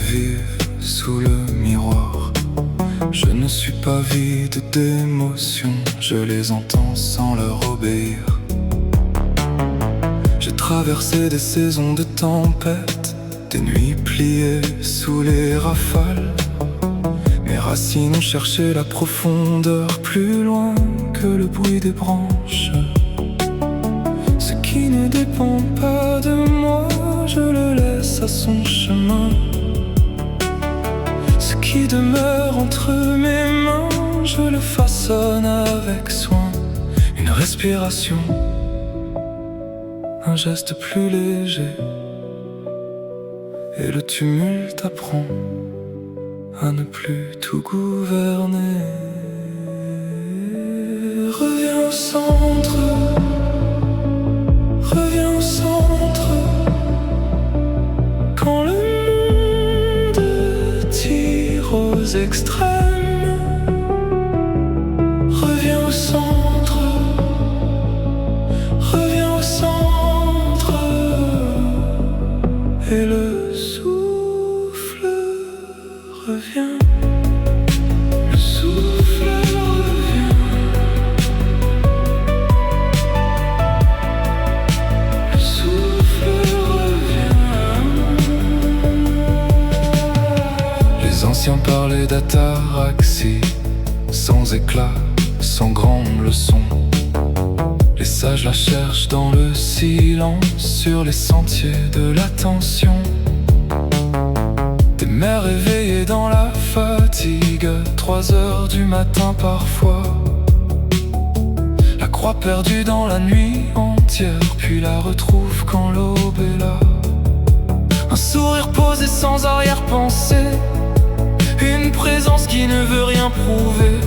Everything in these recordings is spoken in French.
vivent sous le miroir. Je ne suis pas vide d'émotions, je les entends sans leur obéir. J'ai traversé des saisons de tempête, des nuits pliées sous les rafales. Mes racines ont cherché la profondeur plus loin que le bruit des branches. Ce qui ne dépend pas de moi, je le laisse à son chemin. Ce qui demeure entre mes mains, je le façonne avec soin. Une respiration, un geste plus léger, et le tumulte apprend à ne plus tout gouverner. Reviens au centre, reviens au centre. Quand le monde tire aux extrêmes, reviens au centre, reviens au centre. Et le souffle revient. Le souffle revient. Le souffle revient. Les anciens parlaient d'ataraxie, sans éclat, sans grande leçon. Les sages la cherchent dans le silence, sur les sentiers de l'attention. Des mères éveillées dans la fatigue, 3 heures du matin parfois. La croix perdue dans la nuit entière, puis la retrouve quand l'aube est là. Un sourire posé sans arrière-pensée, une présence qui ne veut rien prouver.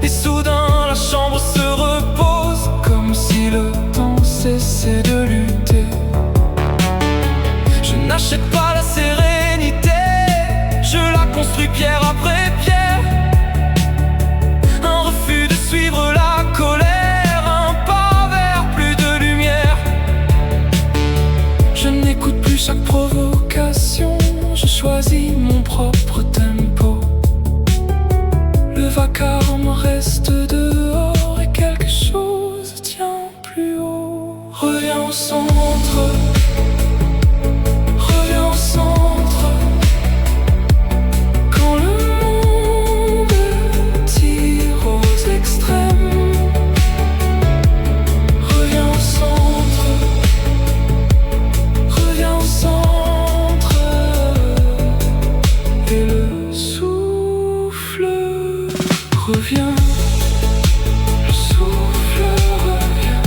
Et soudain la chambre se repose, comme si le temps cessait de lutter. Je n'achète pas la sérénité, je la construis pierre après pierre. Un refus de suivre la colère, un pas vers plus de lumière. Je n'écoute plus chaque provocation, je choisis mon propre tempo. Le vacarme reste dehors et quelque chose tient plus haut. Reviens au centre, reviens au centre. Quand le monde tire aux extrêmes, reviens au centre, reviens au centre. Et le souffle revient. Le souffle revient.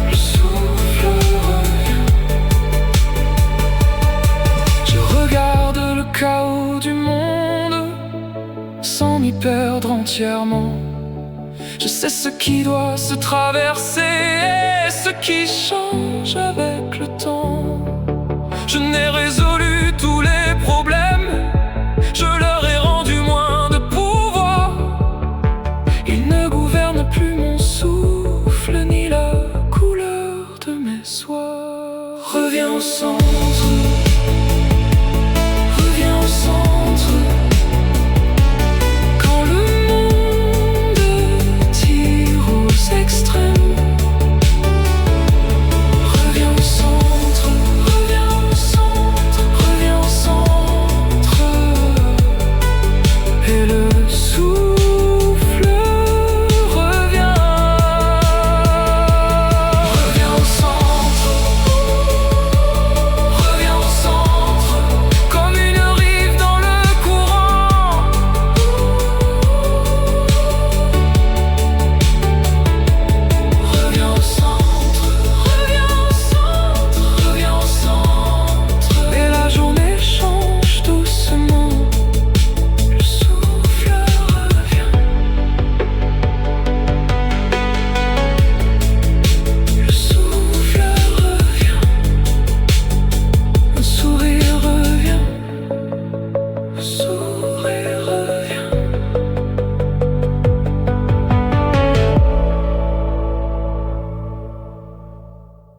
Le souffle revient. Je regarde le chaos du monde sans m'y perdre entièrement. Je sais ce qui doit se traverser et ce qui change avec le temps. Je n'ai résolu tous les problèmes, je leur ai rendu moins de pouvoir. Ils ne gouvernent plus mon souffle, ni la couleur de mes soirs. Reviens au centre.